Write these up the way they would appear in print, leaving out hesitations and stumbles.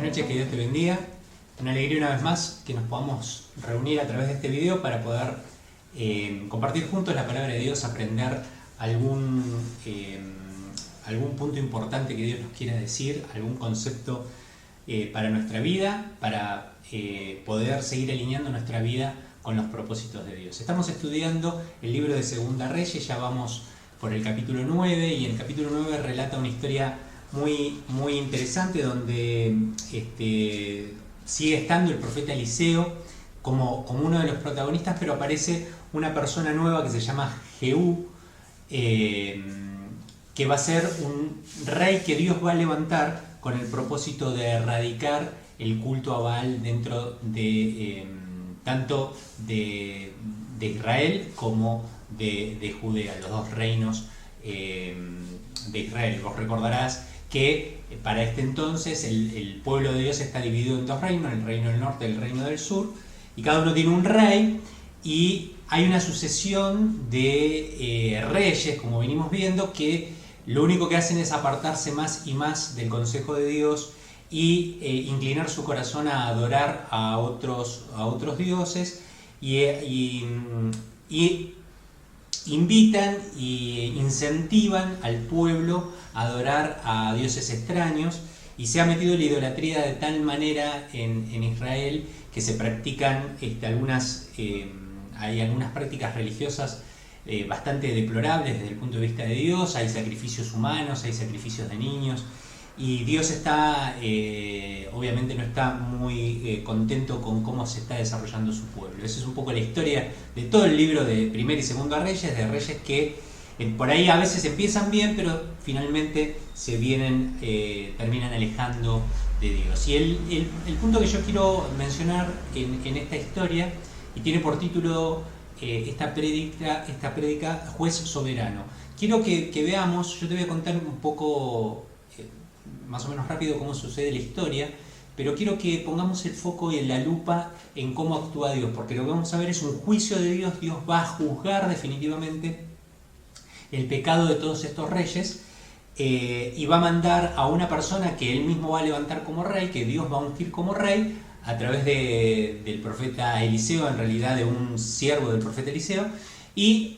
noches, que Dios te bendiga. Una alegría una vez más que nos podamos reunir a través de este video para poder compartir juntos la palabra de Dios, aprender algún punto importante que Dios nos quiera decir, algún concepto para nuestra vida, para poder seguir alineando nuestra vida con los propósitos de Dios. Estamos estudiando el libro de Segunda Reyes, ya vamos por el capítulo 9 y el capítulo 9 relata una historia muy interesante donde sigue estando el profeta Eliseo como uno de los protagonistas, pero aparece una persona nueva que se llama Jehú, que va a ser un rey que Dios va a levantar con el propósito de erradicar el culto a Baal dentro de tanto de Israel como de Judea, los dos reinos de Israel. Vos recordarás que para este entonces el pueblo de Dios está dividido en dos reinos, el reino del norte y el reino del sur, y cada uno tiene un rey, y hay una sucesión de reyes, como venimos viendo, que lo único que hacen es apartarse más y más del consejo de Dios y inclinar su corazón a adorar a otros dioses, y invitan e incentivan al pueblo a adorar a dioses extraños, y se ha metido la idolatría de tal manera en Israel que se practican hay algunas prácticas religiosas bastante deplorables desde el punto de vista de Dios. Hay sacrificios humanos, hay sacrificios de niños, y Dios obviamente no está muy contento con cómo se está desarrollando su pueblo. Esa es un poco la historia de todo el libro de Primera y Segunda Reyes, de reyes que por ahí a veces empiezan bien, pero finalmente terminan alejando de Dios. Y el punto que yo quiero mencionar en esta historia, y tiene por título esta prédica Juez Soberano. Quiero que veamos, yo te voy a contar un poco más o menos rápido cómo sucede la historia, pero quiero que pongamos el foco y la lupa en cómo actúa Dios, porque lo que vamos a ver es un juicio de Dios. Dios va a juzgar definitivamente el pecado de todos estos reyes, y va a mandar a una persona que él mismo va a levantar como rey, que Dios va a ungir como rey a través del profeta Eliseo, en realidad de un siervo del profeta Eliseo. Y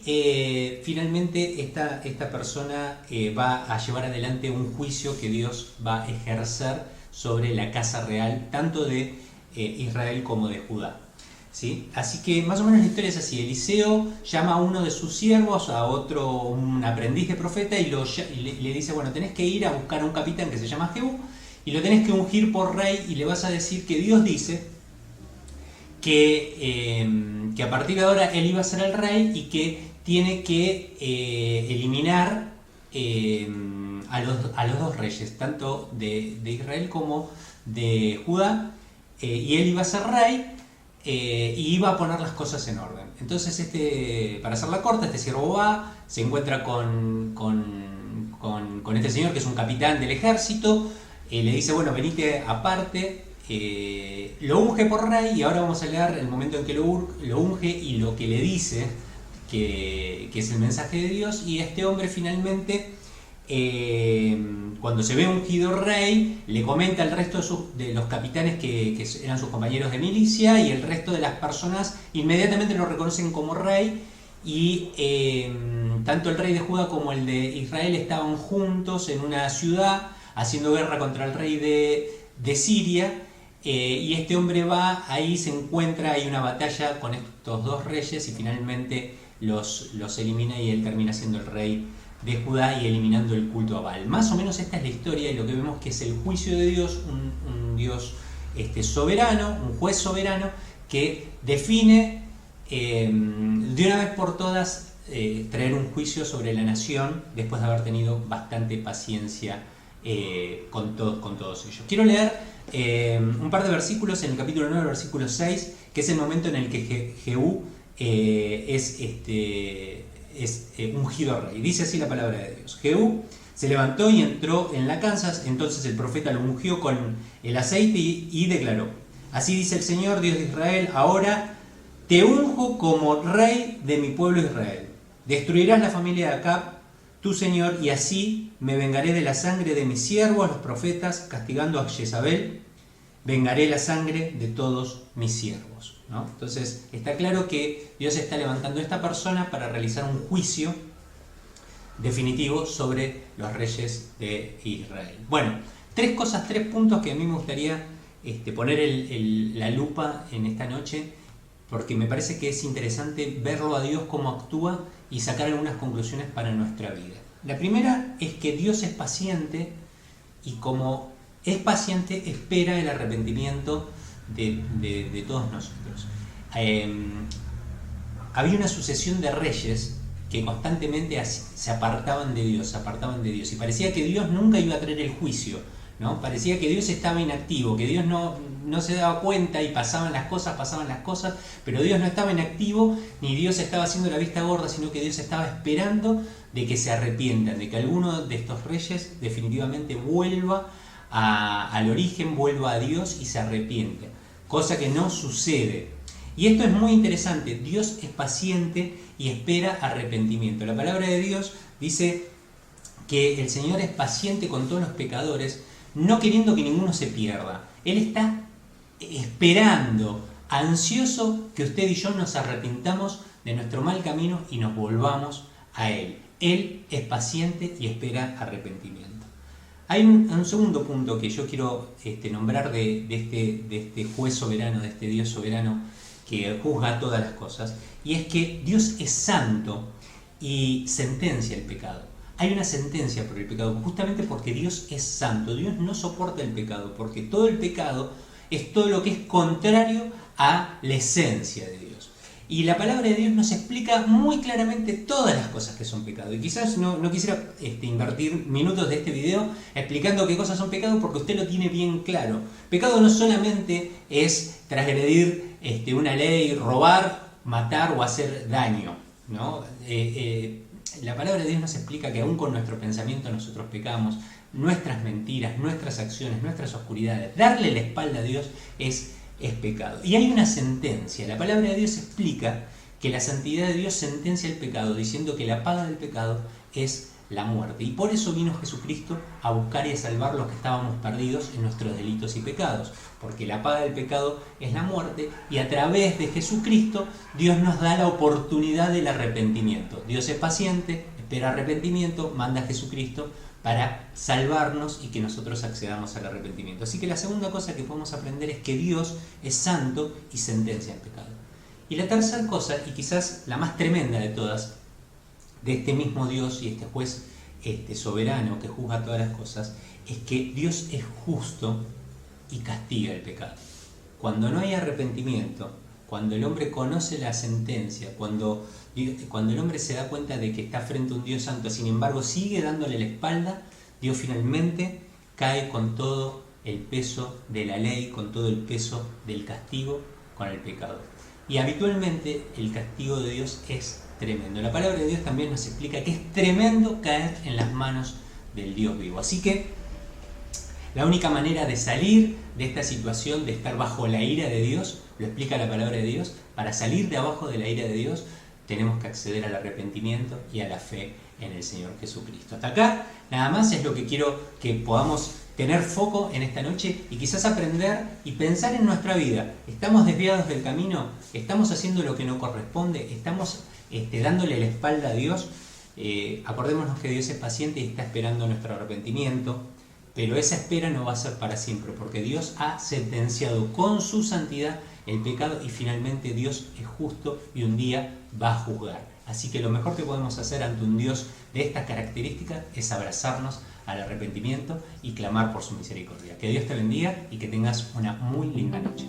finalmente esta persona va a llevar adelante un juicio que Dios va a ejercer sobre la casa real, tanto de Israel como de Judá. ¿Sí? Así que más o menos la historia es así. Eliseo llama a uno de sus siervos, a otro, un aprendiz de profeta, y le dice: bueno, tenés que ir a buscar a un capitán que se llama Jehú, y lo tenés que ungir por rey, y le vas a decir que Dios dice que a partir de ahora él iba a ser el rey, y que tiene que eliminar a los dos reyes, tanto de Israel como de Judá, y él iba a ser rey, y iba a poner las cosas en orden. Entonces, para hacerla corta, este siervo va, se encuentra con este señor que es un capitán del ejército, le dice: bueno, venite aparte. Lo unge por rey, y ahora vamos a leer el momento en que lo unge y lo que le dice, que es el mensaje de Dios. Y este hombre finalmente, cuando se ve ungido rey, le comenta al resto de los capitanes que eran sus compañeros de milicia, y el resto de las personas inmediatamente lo reconocen como rey, y tanto el rey de Judá como el de Israel estaban juntos en una ciudad haciendo guerra contra el rey de Siria. Y este hombre va, ahí se encuentra, hay una batalla con estos dos reyes, y finalmente los elimina, y él termina siendo el rey de Judá y eliminando el culto a Baal. Más o menos esta es la historia, y lo que vemos que es el juicio de Dios, un Dios soberano, un juez soberano, que define de una vez por todas traer un juicio sobre la nación, después de haber tenido bastante paciencia con todos ellos. Quiero leer un par de versículos en el capítulo 9, versículo 6, que es el momento en el que Jehú es ungido rey. Dice así la palabra de Dios: Jehú se levantó y entró en la casa. Entonces el profeta lo ungió con el aceite y declaró: así dice el Señor, Dios de Israel, ahora te unjo como rey de mi pueblo Israel. Destruirás la familia de Acab, tu Señor, y así me vengaré de la sangre de mis siervos, los profetas, castigando a Jezabel vengaré la sangre de todos mis siervos, ¿no? Entonces está claro que Dios está levantando a esta persona para realizar un juicio definitivo sobre los reyes de Israel. Bueno, tres puntos que a mí me gustaría poner la lupa en esta noche, porque me parece que es interesante verlo a Dios cómo actúa y sacar algunas conclusiones para nuestra vida. La primera es que Dios es paciente y como es paciente espera el arrepentimiento de todos nosotros. Había una sucesión de reyes que constantemente se apartaban de Dios, y parecía que Dios nunca iba a traer el juicio, ¿no? Parecía que Dios estaba inactivo, que Dios no se daba cuenta y pasaban las cosas, pero Dios no estaba inactivo, ni Dios estaba haciendo la vista gorda, sino que Dios estaba esperando de que se arrepientan, de que alguno de estos reyes definitivamente vuelva al origen, vuelva a Dios y se arrepiente, cosa que no sucede. Y esto es muy interesante, Dios es paciente y espera arrepentimiento. La palabra de Dios dice que el Señor es paciente con todos los pecadores, no queriendo que ninguno se pierda. Él está esperando, ansioso que usted y yo nos arrepintamos de nuestro mal camino y nos volvamos a Él. Él es paciente y espera arrepentimiento. Hay un segundo punto que yo quiero nombrar de este juez soberano, de este Dios soberano que juzga todas las cosas, y es que Dios es santo y sentencia el pecado. Hay una sentencia por el pecado, justamente porque Dios es santo. Dios no soporta el pecado, porque todo el pecado es todo lo que es contrario a la esencia de Dios. Y la palabra de Dios nos explica muy claramente todas las cosas que son pecado. Y quizás no quisiera invertir minutos de este video explicando qué cosas son pecado, porque usted lo tiene bien claro. Pecado no solamente es transgredir una ley, robar, matar o hacer daño, ¿no? La palabra de Dios nos explica que aún con nuestro pensamiento nosotros pecamos, nuestras mentiras, nuestras acciones, nuestras oscuridades. Darle la espalda a Dios es pecado. Y hay una sentencia. La palabra de Dios explica que la santidad de Dios sentencia el pecado, diciendo que la paga del pecado es la muerte. Y por eso vino Jesucristo a buscar y a salvar los que estábamos perdidos en nuestros delitos y pecados. Porque la paga del pecado es la muerte, y a través de Jesucristo Dios nos da la oportunidad del arrepentimiento. Dios es paciente, espera arrepentimiento, manda a Jesucristo para salvarnos y que nosotros accedamos al arrepentimiento. Así que la segunda cosa que podemos aprender es que Dios es santo y sentencia el pecado. Y la tercera cosa, y quizás la más tremenda de todas, de este mismo Dios y este juez soberano que juzga todas las cosas, es que Dios es justo y castiga el pecado. Cuando no hay arrepentimiento, cuando el hombre conoce la sentencia, cuando el hombre se da cuenta de que está frente a un Dios santo, sin embargo sigue dándole la espalda, Dios finalmente cae con todo el peso de la ley, con todo el peso del castigo con el pecado. Y habitualmente el castigo de Dios es tremendo. La palabra de Dios también nos explica que es tremendo caer en las manos del Dios vivo. Así que la única manera de salir de esta situación, de estar bajo la ira de Dios, lo explica la palabra de Dios, para salir de abajo de la ira de Dios tenemos que acceder al arrepentimiento y a la fe en el Señor Jesucristo. Hasta acá, nada más es lo que quiero que podamos tener foco en esta noche y quizás aprender y pensar en nuestra vida. ¿Estamos desviados del camino? ¿Estamos haciendo lo que no corresponde? ¿Estamos dándole la espalda a Dios? Acordémonos que Dios es paciente y está esperando nuestro arrepentimiento, pero esa espera no va a ser para siempre, porque Dios ha sentenciado con su santidad el pecado y finalmente Dios es justo y un día va a juzgar. Así que lo mejor que podemos hacer ante un Dios de estas características es abrazarnos al arrepentimiento y clamar por su misericordia. Que Dios te bendiga y que tengas una muy linda noche.